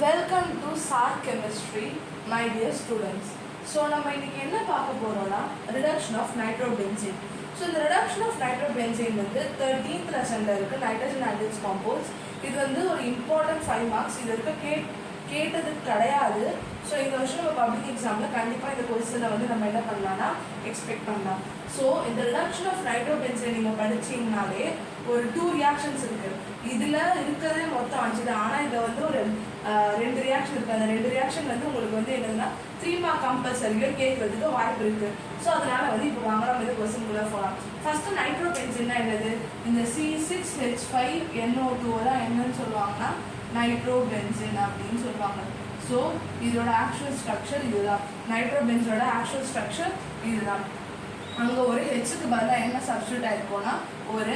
Welcome to SAR Chemistry, my dear students. So, நம்ம இன்னைக்கு என்ன பார்க்க போறோம்னா reduction of nitrobenzene. So, இந்த reduction of nitrobenzene வந்து 13th lessonல இருக்கு nitrogen and its compounds. இது வந்து ஒரு important 5 marks. இது இருக்க கேட்டது கிடையாது. ஸோ இந்த வருஷம் நம்ம பப்ளிக் எக்ஸாமில் கண்டிப்பாக இந்த கொஸ்டினை வந்து நம்ம என்ன பண்ணலாம்னா எக்ஸ்பெக்ட் பண்ணலாம். ஸோ இந்த ரிடக்ஷன் ஆஃப் நைட்ரோபென்சைன் நீங்கள் படிச்சிங்கனாலே ஒரு 2 ரியாக்ஷன்ஸ் இருக்குது. இதில் இருக்கிறதே மொத்தம் 5 தான். ஆனால் இதில் வந்து ஒரு 2 ரியாக்ஷன் இருக்குது. அந்த 2 ரியாக்ஷன் வந்து உங்களுக்கு வந்து என்னதுன்னா 3 மார்க் கம்பல்சரியாக கேட்கறதுக்கு வாய்ப்பு இருக்குது. ஸோ அதனால் வந்து இப்போ வாங்க நம்ம இந்த கொஸ்டின்குள்ளே போகலாம். ஃபஸ்ட்டு நைட்ரோபென்சைன்னா என்னது? இந்த C6H5NO2 தான் என்னன்னு சொல்லுவாங்கன்னா நைட்ரோபென்சைன் அப்படின்னு சொல்லுவாங்க. ஸோ இதோட ஆக்சுவல் ஸ்ட்ரக்சர் இதுதான். நைட்ரோபென்சோட ஆக்சுவல் ஸ்ட்ரக்சர் இதுதான். அங்கே ஒரு ஹெச்சுக்கு பதிலாக என்ன சப்ஸ்டியூட் ஆகிருக்கோன்னா ஒரு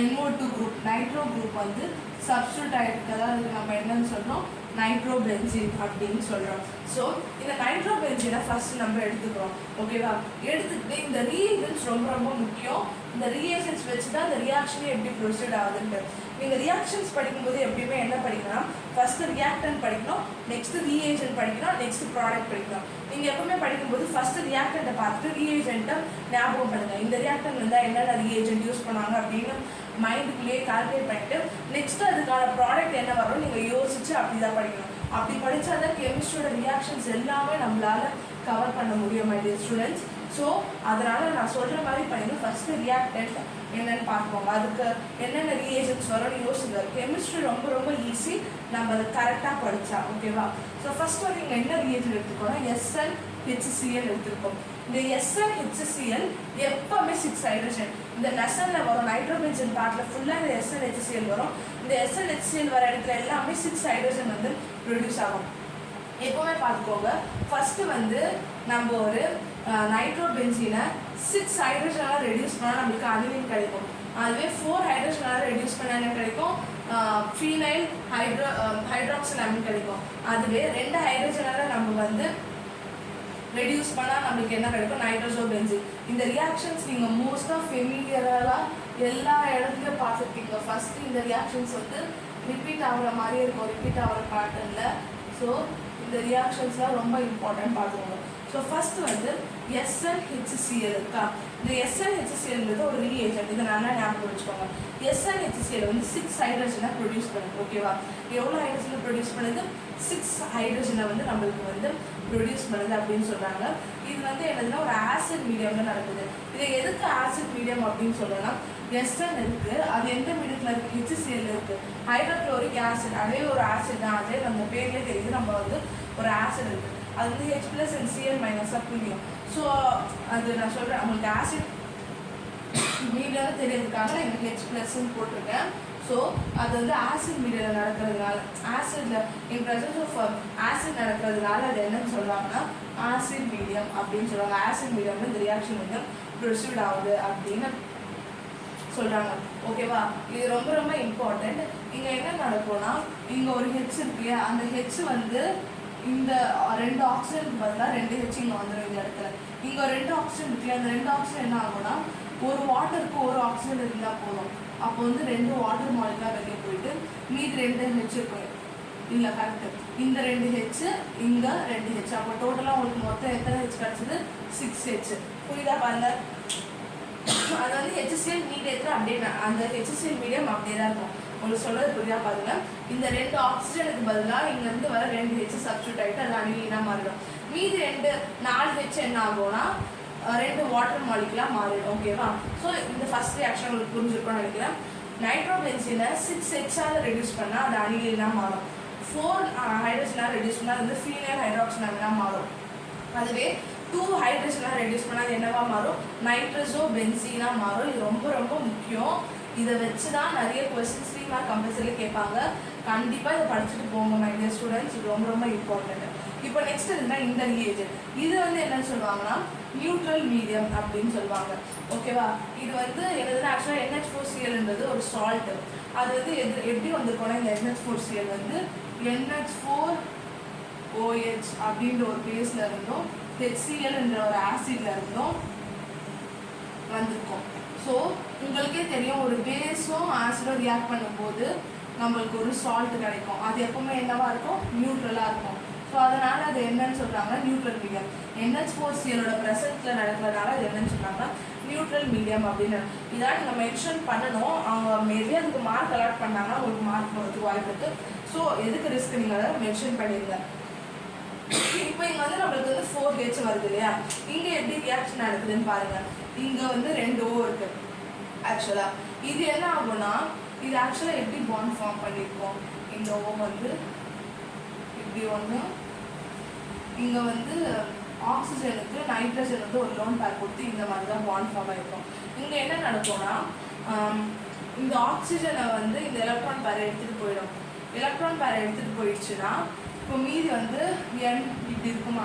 NO2 குரூப் நைட்ரோ குரூப் வந்து சப்ஸ்டியூட் ஆகிருக்கு. அதாவது நம்ம என்னன்னு சொல்கிறோம் நைட்ரோபென்சீன் அப்படின்னு சொல்கிறோம். ஸோ இந்த நைட்ரோபென்சீனை ஃபஸ்ட்டு நம்ம எடுத்துக்கிறோம். ஓகேவா? எடுத்துக்கிட்டு இந்த ரீஏஜென்ட்ஸ் ரொம்ப ரொம்ப முக்கியம். இந்த ரீஏஜென்ட்ஸ் வச்சு தான் இந்த ரியாக்ஷனே எப்படி ப்ரொசீட் ஆகுதுன்ட்டு. நீங்கள் ரியாக்ஷன்ஸ் படிக்கும்போது எப்பயுமே என்ன படிக்கணும்? ஃபஸ்ட்டு ரியாக்டன் படிக்கணும், நெக்ஸ்ட்டு ரீஏஜென்ட் படிக்கணும், நெக்ஸ்ட்டு ப்ராடக்ட் படிக்கணும். நீங்கள் எப்பவுமே படிக்கும்போது ஃபஸ்ட்டு ரியாக்டண்ட்டை பார்த்துட்டு ரீஏஜென்ட்டை ஞாபகம் பண்ணுங்கள். இந்த ரியாக்டன் வந்தால் என்னென்ன ரீஏஜென்ட் யூஸ் பண்ணாங்க அப்படின்னு மைண்டுக்குள்ளேயே கால்குலேட் பண்ணிட்டு நெக்ஸ்ட்டு அதுக்கான ப்ராடக்ட் என்ன வரும் நீங்கள் யோசிச்சு அப்படி தான் படிக்கணும். அப்படி படித்தா தான் கெமிஸ்ட்ரியோட ரியாக்ஷன்ஸ் எல்லாமே நம்மளால் கவர் பண்ண முடியும் மை டியர் ஸ்டூடெண்ட்ஸ். ஸோ அதனால் நான் சொல்கிற மாதிரி பண்ணிங்க ஃபஸ்ட்டு ரியாக்டன்ட் என்னென்னு பார்ப்போங்க. அதுக்கு என்னென்ன ரீஏஜென்ட்ஸ் வரும்னு யோசிங்க. கெமிஸ்ட்ரி ரொம்ப ரொம்ப ஈஸி, நம்ம அதை கரெக்டாக படித்தா. ஓகேவா? ஸோ ஃபஸ்ட் வந்து இங்கே என்ன ரீஏஜென்ட் எடுத்துக்கோன்னா SnHCl எடுத்துருக்கோம். இந்த SnHCl எப்பவுமே 6 ஹைட்ரஜன். இந்த லெசனில் வரும் நைட்ரோபென்சைன் பார்ட்டில் ஃபுல்லாக இந்த SnHCl வரும். இந்த SnHCl வர இடத்துல எல்லாமே 6 ஹைட்ரஜன் வந்து ப்ரொடியூஸ் ஆகும். எப்போவுமே பார்த்துக்கோங்க, ஃபஸ்ட்டு வந்து நம்ம ஒரு நைட்ரோபென்சீனை 6 ஹைட்ரஜனால் ரெடியூஸ் பண்ணால் நம்மளுக்கு அனிலின் கிடைக்கும். அதுவே 4 ஹைட்ரஜனால் ரெடியூஸ் பண்ணால் என்ன கிடைக்கும்? ஃபீனைல் ஹைட்ராக்சில் கிடைக்கும். அதுவே 2 ஹைட்ரஜனால் நம்ம வந்து ரெடியூஸ் பண்ணால் நம்மளுக்கு என்ன கிடைக்கும்? நைட்ரோசோபென்சீன். இந்த ரியாக்ஷன்ஸ் நீங்கள் மோஸ்ட்டாக ஃபெமிலியராக எல்லா இடத்துலையும் பார்த்துருப்பீங்க. ஃபஸ்ட்டு இந்த ரியாக்ஷன்ஸ் வந்து ரிப்பீட் ஆகிற மாதிரி இருக்கும், ரிப்பீட் ஆகிற பேட்டர்னில். ஸோ இந்த ரியாக்ஷன்ஸ்லாம் ரொம்ப இம்பார்ட்டன்ட் பார்த்துக்கோங்க. ஸோ ஃபஸ்ட்டு வந்து SnHCl இருக்கா? இந்த SnHClன்றது ஒரு ரீஏஜென்ட். இதை நல்லா ஞாபகம் வச்சுக்கோங்க. SnHCl வந்து 6 ஹைட்ரஜனை ப்ரொடியூஸ் பண்ணுது. ஓகேவா? எவ்வளோ ஹைட்ரஜனை ப்ரொடியூஸ் பண்ணுது? 6 ஹைட்ரஜனை வந்து நம்மளுக்கு வந்து ப்ரொடியூஸ் பண்ணுது அப்படின்னு சொல்கிறாங்க. இது வந்து என்னதுன்னா ஒரு ஆசிட் மீடியமில் நடக்குது. இதை எதுக்கு ஆசிட் மீடியம் அப்படின்னு சொல்லலாம்? Sn இருக்குது, அது எந்த மீடியத்தில் இருக்குது? HCl இருக்குது. ஹைட்ரோக்ளோரிக் ஆசிட், அதே ஒரு ஆசிட் தான். அதே நம்ம பேர்லேயே தெரியுது, நம்ம வந்து ஒரு ஆசிட் இருக்குது. அது வந்து H+ and Cl- medium. So அது நான் சொல்கிறேன், உங்களுக்கு ஆசிட் மீடியம் தெரியறதுக்காக நான் எனக்கு H+ போட்டிருக்கேன். ஸோ அது வந்து ஆசிட் மீடியம் நடக்கிறதுனால, ஆசிட்ல இன் ப்ரெசன்ஸ் ஆஃப் ஆசிட் நடக்கிறதுனால அது என்னன்னு சொல்லுவாங்கன்னா ஆசிட் மீடியம் அப்படின்னு சொல்லுவாங்க. ஆசிட் மீடியம் இந்த ரியாக்ஷன் வந்து ப்ரொசீட் ஆகுது அப்படின்னு சொல்கிறாங்க. ஓகேவா? இது ரொம்ப ரொம்ப இம்பார்ட்டண்ட். இங்கே என்ன நடக்கும்னா இங்கே ஒரு ஹெச் இருக்கு இல்லையா? அந்த ஹெச் வந்து இந்த 2 ஆக்சிஜனுக்கு பதிலாக 2 ஹெச் இங்கே வந்துடும். இந்த இடத்துல இங்கே 2 ஆக்சிஜன் இருக்கு இல்லையா? அந்த 2 ஆக்சிஜன் என்ன ஆகும்னா ஒரு வாட்டருக்கு ஒரு ஆக்சிஜன் இருந்தால் போதும். அப்போ வந்து 2 வாட்டர் மாலிகுலாக வெளியே போயிட்டு மீதி 2 ஹெச் இருக்கும். இல்லை கரெக்டு, இந்த 2 ஹெச் இங்கே 2 ஹெச். அப்போ டோட்டலாக உங்களுக்கு மொத்தம் எத்தனை ஹெச் கிடச்சிது? 6 ஹெச். புரியுதா பாருங்க? அது வந்து HCl மீடியத்தில் அப்படியே அந்த HCl மீடியம் அப்படியே தான் இருக்கும். உங்களுக்கு சொல்கிறது புரியா பாருங்க. இந்த 2 ஆக்சிஜனுக்கு பதிலாக இங்கேருந்து வர 2 ஹெச் சப்ஸ்டியூட் ஆகிட்டு அது அனிலீனாக மாறிடும். மீதி 4 ஹெச் என்ன ஆகும்னா 2 வாட்டர் மாலிகுலாக மாறிடும். ஓகேவா? ஸோ இந்த ஃபஸ்ட் ரியாக்ஷன் உங்களுக்கு புரிஞ்சிருக்கும்னு நினைக்கிறேன். நைட்ரோபென்சீனை 6 ஹெச்சால் ரெடியூஸ் பண்ணால் அது அனிலீனாக மாறும். 4 ஹைட்ரஜனால் ரெடியூஸ் பண்ணால் அது வந்து ஃபீனைல் ஹைட்ராக்சினாக மாறும். அதுவே 2 ஹைட்ரஜனாக ரெடியூஸ் பண்ணால் அது என்னவா மாறும்? நைட்ரோசோபென்சீனாக மாறும். இது ரொம்ப ரொம்ப முக்கியம். இதை வச்சு தான் நிறைய கொஸ்டின்ஸ் 3 மார்க் கம்பல்சரி கேட்பாங்க. கண்டிப்பாக இதை படிச்சுட்டு போங்க மை டியர் ஸ்டூடெண்ட்ஸ். இது ரொம்ப ரொம்ப இம்பார்ட்டன்ட். இப்போ நெக்ஸ்ட் இருந்தால் இந்த ரீஏஜென்ட், இது வந்து என்னன்னு சொல்லுவாங்கன்னா நியூட்ரல் மீடியம் அப்படின்னு சொல்லுவாங்க. ஓகேவா? இது வந்து என்னதுன்னா ஆக்சுவலாக NH4Clன்றது ஒரு சால்ட். அது வந்து எப்படி வந்திருக்கோன்னா இந்த NH4Cl வந்து NH4OH அப்படின்ற ஒரு பேஸில் இருந்தோம், HCl என்ற ஒரு ஆசிட்ல இருந்தும் வந்திருக்கும். ஸோ உங்களுக்கே தெரியும், ஒரு பேஸும் ஆசிடும் ரியாக்ட் பண்ணும்போது நம்மளுக்கு ஒரு சால்ட் கிடைக்கும். அது எப்பவுமே என்னவா இருக்கும், நியூட்ரலாக இருக்கும். ஸோ அதனால அது என்னன்னு சொல்றாங்கன்னா நியூட்ரல் மீடியம். NH4Cl ப்ரெசன்ட்ல நடக்கிறதுனால அது என்னன்னு சொல்றாங்கன்னா நியூட்ரல் மீடியம் அப்படின்னு. இதான் நீங்கள் மென்ஷன் பண்ணணும். அவங்க மேபி அதுக்கு மார்க் அலாட் பண்ணாங்கன்னா உங்களுக்கு மார்க் போகிறதுக்கு வாய்ப்பு இருக்கு. ஸோ எதுக்கு ரிஸ்க் நீங்கள் அதை மென்ஷன் பண்ணிடுங்க. இப்போ இங்கே வந்து நம்மளுக்கு வந்து 4H வருது இல்லையா, இங்கே எப்படி ரியாக்ஷன் நடக்குதுன்னு பாருங்க. இங்கே வந்து 2 O இருக்கு. ஆக்சுவலா இது என்ன ஆகும்னா, இது ஆக்சுவலாக எப்படி பாண்ட் ஃபார்ம் பண்ணியிருக்கோம். இந்த O வந்து இப்படி ஒன்று, இங்கே வந்து ஆக்சிஜனுக்கு நைட்ரஜன் வந்து ஒரு லோன் பேர் கொடுத்து இந்த மாதிரி தான் பாண்ட் ஃபார்ம் ஆகிருக்கும். இங்கே என்ன நடக்கும்னா, இந்த ஆக்சிஜனை வந்து இந்த எலக்ட்ரான் பேரை எடுத்துகிட்டு போயிடும். எலக்ட்ரான் பேரை எடுத்துகிட்டு போயிடுச்சுன்னா இப்போ மீதி வந்து N இப்படி இருக்குமா,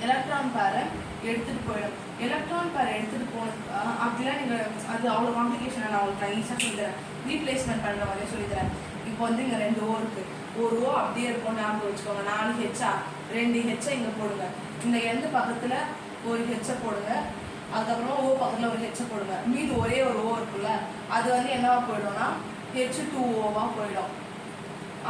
எலக்ட்ரான் பேரை எடுத்துகிட்டு போயிடும். எலக்ட்ரான் பேரை எடுத்துகிட்டு போனது அப்படிலாம் நீங்கள் அது அவ்வளோ காம்ப்ளிகேஷனை நான் உங்களுக்கு ஈஸியாக சொல்லித்தரேன். ரீப்ளேஸ்மெண்ட் பண்ணுற மாதிரியே சொல்லித்தரேன். இப்போ வந்து இங்கே 2 O இருக்குது. ஒரு O அப்படியே இருக்கும், ஞாபகம் வச்சுக்கோங்க. 4 H 2 H இங்கே போடுங்க. இந்த எந்த பக்கத்தில் ஒரு H போடுங்க, அதுக்கப்புறமா O பக்கத்தில் ஒரு H போடுங்க. மீது ஒரே ஒரு O இருக்குல்ல, அது வந்து என்னவா போயிடும்னா H2O போயிடும்.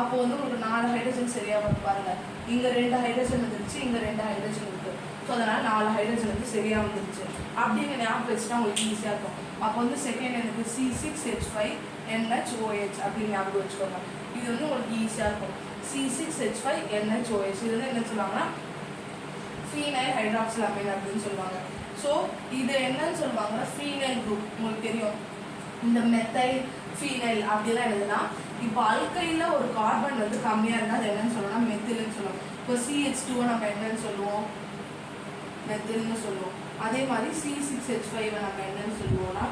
அப்போ வந்து உங்களுக்கு 4 ஹைட்ரஜன் சரியாக வந்து பாருங்கள். இங்கே 2 ஹைட்ரஜன் வந்துருச்சு, இங்கே 2 ஹைட்ரஜன் இருக்குது. ஸோ அதனால் 4 ஹைட்ரஜன் வந்து சரியாக வந்துருச்சு. அப்படின்னு ஞாபகம் வச்சுட்டா உங்களுக்கு ஈஸியாக இருக்கும். அப்போ வந்து செகண்ட் எனக்கு C6H5NHOH அப்படின்னு ஞாபகம் வச்சுக்கோங்க. இது வந்து உங்களுக்கு ஈஸியாக இருக்கும். C6H5NHOH இது வந்து என்ன சொல்லுவாங்கன்னா ஃபீனைல் ஹைட்ராக்சிலமைன் அப்படின்னு சொல்லுவாங்க. ஸோ இது என்னன்னு சொல்லுவாங்கன்னா ஃபீனைல் குரூப். உங்களுக்கு தெரியும், இந்த மெத்தைல் ஃபீனைல் அப்படிலாம் எழுதுனா, இப்போ அல்கையில் ஒரு கார்பன் வந்து கம்மியாக இருந்தால் அது என்னன்னு சொல்லணும்னா மெத்தில்னு சொல்லுவோம். இப்போ CH2 நம்ம என்னன்னு சொல்லுவோம், மெத்தில்னு சொல்லுவோம். அதே மாதிரி C6H5 நம்ம என்னன்னு சொல்லுவோம்னா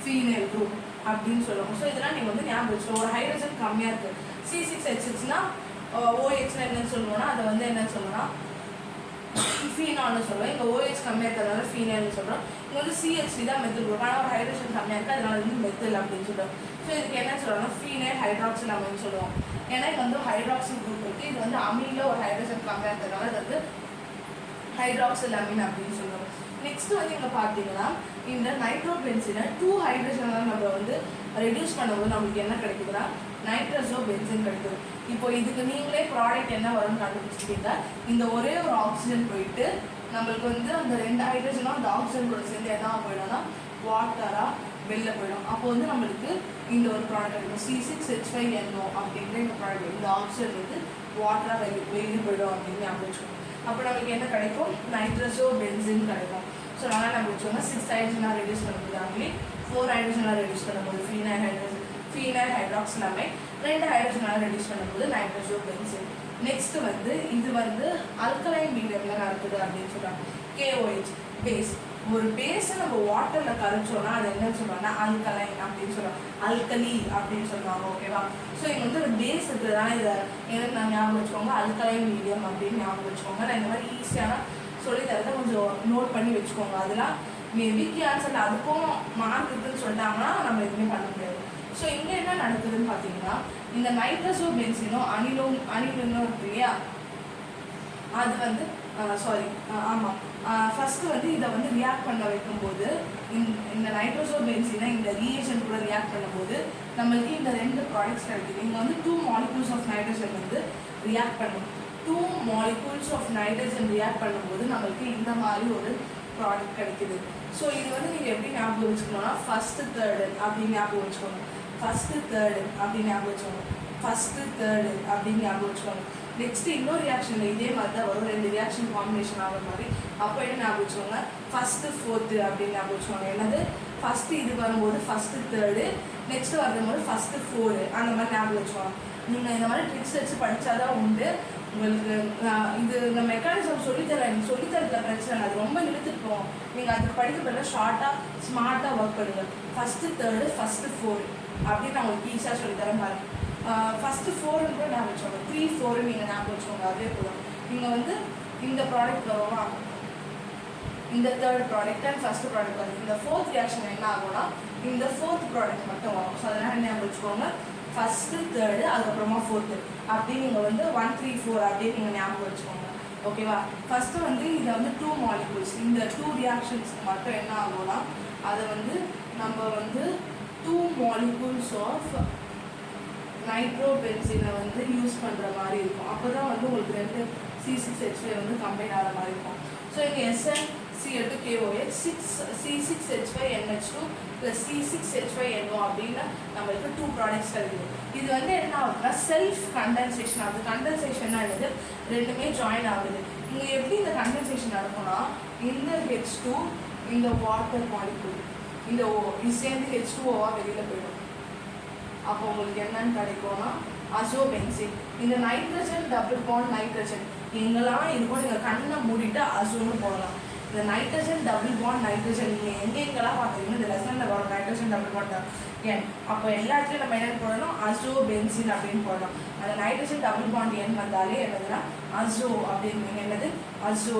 ஃபீனைல் குரூப் அப்படின்னு சொல்லுவோம். ஸோ இதெல்லாம் நீங்கள் வந்து ஞாபகம் வச்சுக்கணும். ஒரு ஹைட்ரஜன் கம்மியாக இருக்குது, C6H6னா OHனா என்னன்னு சொல்லுவோம்னா அதை வந்து என்னன்னு சொல்லணும்னா ஃபீனால்னு சொல்லுவோம். இங்கே OH கம்மியாக இருக்கிறதுனால ஃபீனால்னு சொல்கிறோம். இங்கே வந்து CH3 தான் மெத்தில் குரூப். ஆனால் ஒரு ஹைட்ரஜன் கம்மியாக இருக்குது, அதனால வந்து மெத்தில் அப்படின்னு சொல்லுவோம். ஸோ இதுக்கு என்ன சொல்கிறோம்னா ஃபீனைல் ஹைட்ராக்சில் அப்படின்னு சொல்லுவோம். ஏன்னா இது வந்து ஹைட்ராக்சில் குரூப் இருக்குது. இது வந்து அமீனில் ஒரு ஹைட்ரஜன் கம்மியாக இருக்கிறதுனால இது வந்து ஹைட்ராக்சில் அமீன் அப்படின்னு சொல்லுவோம். நெக்ஸ்ட் வந்து இங்கே பார்த்தீங்கன்னா இந்த நைட்ரோபென்சினை 2 ஹைட்ரஜனால் நம்ம வந்து ரெடியூஸ் பண்ணும்போது நம்மளுக்கு என்ன கிடைக்குதுன்னா நைட்ரஸோபென்சின் கிடைக்குது. இப்போ இதுக்கு நீங்களே ப்ராடக்ட் என்ன வரும்னு கண்டுபிடிச்சிட்டீங்க. இந்த ஒரே ஒரு ஆக்சிஜன் போயிட்டு நம்மளுக்கு வந்து அந்த 2 ஹைட்ரஜனும் அந்த ஆக்சிஜன் கூட சேர்ந்து என்ன போயிடும்னா வாட்டராக வெளில போயிடும். அப்போ வந்து நம்மளுக்கு இந்த ஒரு ப்ராடக்ட் கிடைக்கும், C6H5NO அப்படின்ற இந்த ப்ராடக்ட். இந்த ஆக்சிஜன் வந்து வாட்டராக வெளியில் போயிடும் அப்படின்னு ஞாபகம் வச்சுக்கோங்க. அப்போ நம்மளுக்கு என்ன கிடைக்கும், நைட்ரஸோபென்சின் கிடைக்கும். ஸோ நல்லா நம்ம வச்சுக்கோங்க. 6 ஹைட்ரஜனாக ரெடியூஸ் பண்ணும்போது ஆகலி 4 ஹைட்ரஜனாக ரெடியூஸ் பண்ணும்போது ஃபீனைல் ஹைட்ராக்சிலமைன், 2 ஹைட்ரஜனாக ரெடியூஸ் பண்ணும்போது நைட்ரஸோபென்சின். நெக்ஸ்ட் வந்து இது வந்து அல்கலைன் மீடியம்ல நடக்குது அப்படின்னு சொல்றாங்க. KOH base. ஒரு பேஸை நம்ம வாட்டரில் கரைச்சோன்னா அது என்னன்னு சொல்லுவாங்கன்னா அல்கலைன் அப்படின்னு சொல்லுவாங்க, அல்கலி அப்படின்னு சொல்லுவாங்க. ஓகேவா? ஸோ இங்கே வந்து ஒரு பேஸ் இருக்குதுதான், இதை எனக்கு நான் ஞாபகம் வச்சுக்கோங்க, அல்கலைன் மீடியம் அப்படின்னு ஞாபகம் வச்சுக்கோங்க. நான் இந்த மாதிரி ஈஸியான சொல்லி தரதை கொஞ்சம் நோட் பண்ணி வச்சுக்கோங்க. அதெல்லாம் வீக்லி ஆன்சரில் அதுக்கும் மார்க் இருக்குதுன்னு சொல்லிட்டாங்கன்னா நம்ம எதுவுமே பண்ண முடியாது. ஸோ இங்கே என்ன நடக்குதுன்னு பார்த்தீங்கன்னா இந்த நைட்ரஸோபென்சினும் அனிலும் இருக்கு இல்லையா, அது வந்து ஆமாம் ஃபஸ்ட்டு வந்து இதை வந்து ரியாக்ட் பண்ண வைக்கும்போது இந்த நைட்ரோசோபென்சினை இந்த ரியேஷன் கூட ரியாக்ட் பண்ணும்போது நம்மளுக்கு இந்த 2 ப்ராடக்ட்ஸ் கிடைக்குது. இங்கே வந்து 2 மாலிகூல்ஸ் ஆஃப் நைட்ரஜன் வந்து ரியாக்ட் பண்ணும். 2 மாலிகூல்ஸ் ஆஃப் நைட்ரஜன் ரியாக்ட் பண்ணும்போது நம்மளுக்கு இந்த மாதிரி ஒரு ப்ராடக்ட் கிடைக்குது. ஸோ இது வந்து நீங்கள் எப்படி ஞாபகம் வச்சுக்கணும்னா ஃபஸ்ட்டு தேர்டு அப்படின்னு ஞாபகம் வச்சுக்கோங்க. ஃபஸ்ட்டு தேர்டு அப்படின்னு ஞாபகம் வச்சுக்கோங்க. ஃபஸ்ட்டு தேர்டு அப்படின்னு ஞாபகம் வச்சுக்கோங்க. நெக்ஸ்ட் இன்னொரு ரியாக்ஷன் இதே மாதிரி தான் வரும், 2 ரியாக்ஷன் காம்பினேஷன் ஆகிற மாதிரி. அப்போ என்ன ஞாபகம் வச்சுக்கோங்க, ஃபஸ்ட்டு ஃபோர்த்து அப்படின்னு ஞாபகம் வச்சுக்கோங்க. என்னது ஃபஸ்ட்டு இது வரும்போது ஃபஸ்ட்டு தேர்டு, நெக்ஸ்ட் வரும்போது ஃபஸ்ட்டு 4 அந்த மாதிரி ஞாபகம் வச்சுக்கோங்க. நீங்கள் இந்த மாதிரி ட்ரிக்ஸ் வச்சு படித்தாதான் உண்டு. உங்களுக்கு இது இந்த மெக்கானிசம் சொல்லித்தரதுல பிரச்சனை இல்லை, அது ரொம்ப இழுத்துட்டு போவோம். நீங்கள் அதுக்கு படிக்கிறதுல ஷார்ட்டாக ஸ்மார்ட்டாக ஒர்க் பண்ணுங்கள். ஃபஸ்ட்டு தேர்டு ஃபஸ்ட்டு 4 அப்படின்னு நான் உங்களுக்கு ஈஸியாக சொல்லித்தரேன் பாருங்கள். ஃபஸ்ட்டு 4ன்னு கூட ஞாபகம் வச்சுக்கோங்க, 3, 4 நீங்கள் ஞாபகம் வச்சுக்கோங்க. அதே போதும். நீங்கள் வந்து இந்த ப்ராடக்ட் வருவோமா, இந்த third product and first product வருது. இந்த 4th ரியாக்ஷன் என்ன ஆகும்னா இந்த 4th ப்ராடக்ட் மட்டும் வரும். ஸோ அதனால் ஞாபகம் வச்சுக்கோங்க, ஃபஸ்ட்டு தேர்டு அதுக்கப்புறமா 4th அப்படின்னு நீங்கள் வந்து 1, 3, 4 அப்படின்னு நீங்கள் ஞாபகம் வச்சுக்கோங்க. ஓகேவா? ஃபஸ்ட்டு வந்து இதை வந்து 2 மாலிகூல்ஸ், இந்த 2 ரியாக்ஷன்ஸ்க்கு மட்டும் என்ன ஆகும்னா அதை வந்து நம்ம வந்து 2 molecules of நைட்ரோபென்சீனை வந்து யூஸ் பண்ணுற மாதிரி இருக்கும். அப்போ தான் வந்து உங்களுக்கு 2 C6H5 வந்து கம்பைன் ஆகிற மாதிரி இருக்கும். ஸோ இங்கே SnCl2KOH 6C6H5NH2 + C6H5NO அப்படின்னு நம்மளுக்கு 2 ப்ராடக்ட்ஸ் கிடைக்குது. இது வந்து என்ன ஆகுதுன்னா செல்ஃப் கண்டென்சேஷன் ஆகுது. கண்டென்சேஷன் ஆகுது, ரெண்டுமே ஜாயின் ஆகுது. இங்கே எப்படி இந்த கண்டென்சேஷன் நடக்கும்னா இந்த H2 இந்த வாட்டர் மாலிக்யூல் இந்த இது சேர்ந்து H2O வெளியில் போயிடும். அப்போ உங்களுக்கு என்னன்னு கிடைக்கும்னா அசோபென்சீன். இந்த நைட்ரஜன் டபுள் பாண்ட் நைட்ரஜன் எங்கெல்லாம் இருக்கும் நீங்கள் கண்ணை மூடிட்டு அசோன்னு போடலாம். இந்த நைட்ரஜன் டபுள் பாண்ட் நைட்ரஜன் நீங்கள் எங்கெல்லாம் பார்க்குறீங்கன்னா இந்த லெசனில் வரும் நைட்ரஜன் டபுள் பாண்ட் என். அப்போ எல்லா இடத்துலையும் நம்ம என்ன போடணும் அசோபென்சீன் அப்படின்னு போடணும். அந்த நைட்ரஜன் டபுள் பாண்ட் என் வந்தாலே என்னதுன்னா அசோ அப்படின்னு என்னது அசோ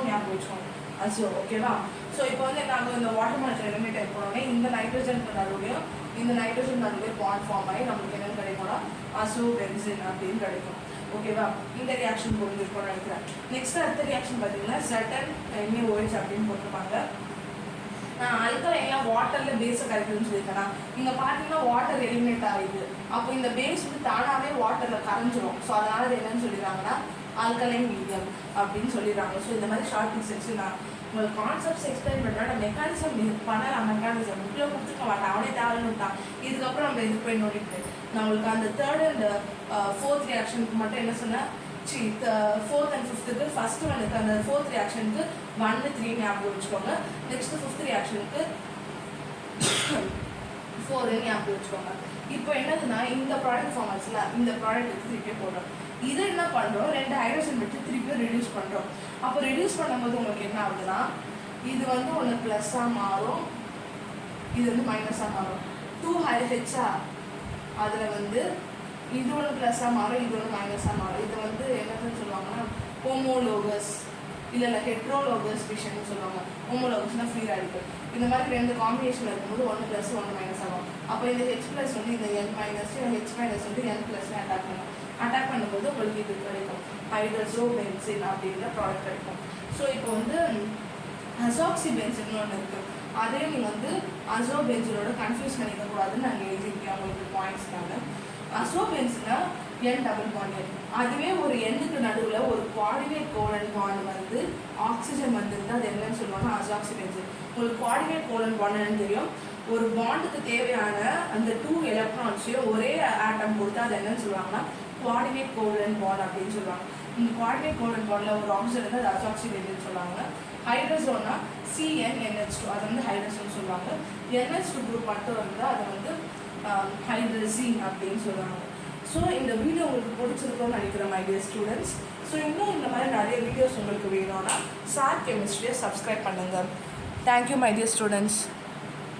ஞாபகம் வச்சுக்கோங்க அசோ. ஓகேவா? ஸோ இப்போ வந்து நாங்கள் இந்த வாட்டர் மாலிக்யூல் எலிமினேட் பண்ணோடனே இந்த நைட்ரஜனுக்கு நடுவுலையும் இந்த நைட்ரஜன் நடுவே பாண்ட் ஃபார்ம் ஆகி நம்மளுக்கு என்னென்னு கிடைக்கும்னா அசோபென்சீன் அப்படின்னு கிடைக்கும். ஓகேவா? இந்த ரியாக்ஷன் புரிஞ்சிருக்கோம்னு நினைக்கிறேன். நெக்ஸ்ட் அடுத்த ரியாக்ஷன் பார்த்தீங்கன்னா ZnNaOH அப்படின்னு போட்டிருப்பாங்க. நான் அல்கலைன்லாம் வாட்டரில் பேஸை கரைக்குதுன்னு சொல்லியிருக்கேன்னா இங்கே பார்த்தீங்கன்னா வாட்டர் எலிமினேட் ஆகிடுது. அப்போ இந்த பேஸ் வந்து தானாகவே வாட்டரில் கரைஞ்சிரும். ஸோ அதனால் அது என்னன்னு சொல்லிடுறாங்கன்னா ஆல்கலைன் மீடியம் அப்படின்னு சொல்லிடுறாங்க. ஸோ இந்த மாதிரி ஷார்ட் டிக்ஸ் நான் உங்களுக்கு கான்செப்ட்ஸ் எக்ஸ்பிளைன் பண்ணுறோம். மெக்கானிசம் பண்ணலாம். மெக்கானிசம் இவ்வளோ கொடுத்துக்க மாட்டேன், அவனே தேவைன்னு விட்டான். இதுக்கப்புறம் நம்ம இது போய் நோட்டிட்டு நான் உங்களுக்கு அந்த 3rd and 4th ரியாக்ஷனுக்கு மட்டும் என்ன சொன்னேன் 4th and 5th ஃபர்ஸ்ட் ஒன்றுக்கு அந்த 4th ரியாக்ஷனுக்கு 1, 3 ஞாபகம் வச்சுக்கோங்க. நெக்ஸ்ட் 5th ரியாக்ஷனுக்கு 4 ஞாபகம் வச்சுக்கோங்க. இப்போ என்னதுன்னா இந்த ப்ராடக்ட் ஃபார்மட்ஸில் இந்த ப்ராடக்ட் எடுத்து திருப்பி போடுறோம். இதை என்ன பண்ணுறோம் 2 ஹைட்ரஜன் வச்சு திருப்பி ரெடியூஸ் பண்ணுறோம். அப்போ ரெடியூஸ் பண்ணும்போது உங்களுக்கு என்ன ஆகுதுன்னா இது வந்து ஒன்று ப்ளஸ்ஸாக மாறும், இது வந்து மைனஸாக மாறும். 2HA அதில் வந்து இது ஒன்று ப்ளஸ்ஸாக மாறும், இது ஒன்று மைனஸாக மாறும். இது வந்து என்னதுன்னு சொல்லுவாங்கன்னா ஹோமோலோகஸ் இல்லை ஹெட்ரோலோகஸ் விஷயம்னு சொல்லுவாங்க. ஹோமோலோகஸ்னால் ஃப்ரீ ரேடிக்கல். இந்த மாதிரி 2 காம்பினேஷன் இருக்கும்போது 1 ப்ளஸ் 1 மைனஸ் ஆகும். அப்போ இந்த H ப்ளஸ் வந்து இந்த N மைனஸ் H மைனஸ் வந்து N ப்ளஸ்னு அட்டாக் பண்ணும். அட்டாக் பண்ணும்போது உங்களுக்கு இது கிடைக்கும் ஹைட்ரசோபென்சீன் அப்படின்ற ப்ராடக்ட் கிடைக்கும். ஸோ இப்போ வந்து அசாக்சிபென்சின்னு ஒன்று இருக்குது. அதையும் நீங்கள் வந்து அசோபென்சினோட கன்ஃபியூஸ் பண்ணிக்கக்கூடாதுன்னு நாங்கள் எழுதியிருக்கேன் உங்களுக்கு பாயிண்ட்ஸ்க்காக. அசோபென்சினா N டபுள் பாண்ட் N. அதுவே ஒரு எண்ணுக்கு நடுவில் ஒரு குவார்டினேட் கோலன் பாண்ட் வந்து ஆக்சிஜன் வந்துருந்து அது என்னன்னு சொல்லுவாங்கன்னா அசாக்சிபென்சின். உங்களுக்கு குவார்டினேட் கோலன் பாண்ட் தெரியும். ஒரு பாண்டுக்கு தேவையான அந்த 2 எலக்ட்ரான்ஸையும் ஒரே ஆட்டம் கொடுத்து அது என்னன்னு சொல்லுவாங்கன்னா குவார்டினேட் கோலன் பாண்ட் அப்படின்னு சொல்லுவாங்க. இந்த குவார்டினேட் கோலன் பாண்டில் ஒரு ஆக்சிஜன் வந்து அது அசாக்சிபென்சின் சொல்லுவாங்க. ஹைட்ரஜோனா CnNH2 அது வந்து ஹைட்ரஜன் சொல்லுவாங்க. NH2 குரூப் மட்டும் இருந்தால் அதை வந்து ஹைட்ரசீன் அப்படின்னு சொல்லுவாங்க. ஸோ இந்த வீடியோ உங்களுக்கு பிடிச்சிருக்கோன்னு நினைக்கிறேன் மை டியர் ஸ்டூடெண்ட்ஸ். ஸோ இன்னும் இந்த மாதிரி நிறைய வீடியோஸ் உங்களுக்கு வேணும்னா சார் கெமிஸ்ட்ரியை சப்ஸ்கிரைப் பண்ணுங்கள். Thank you my dear students.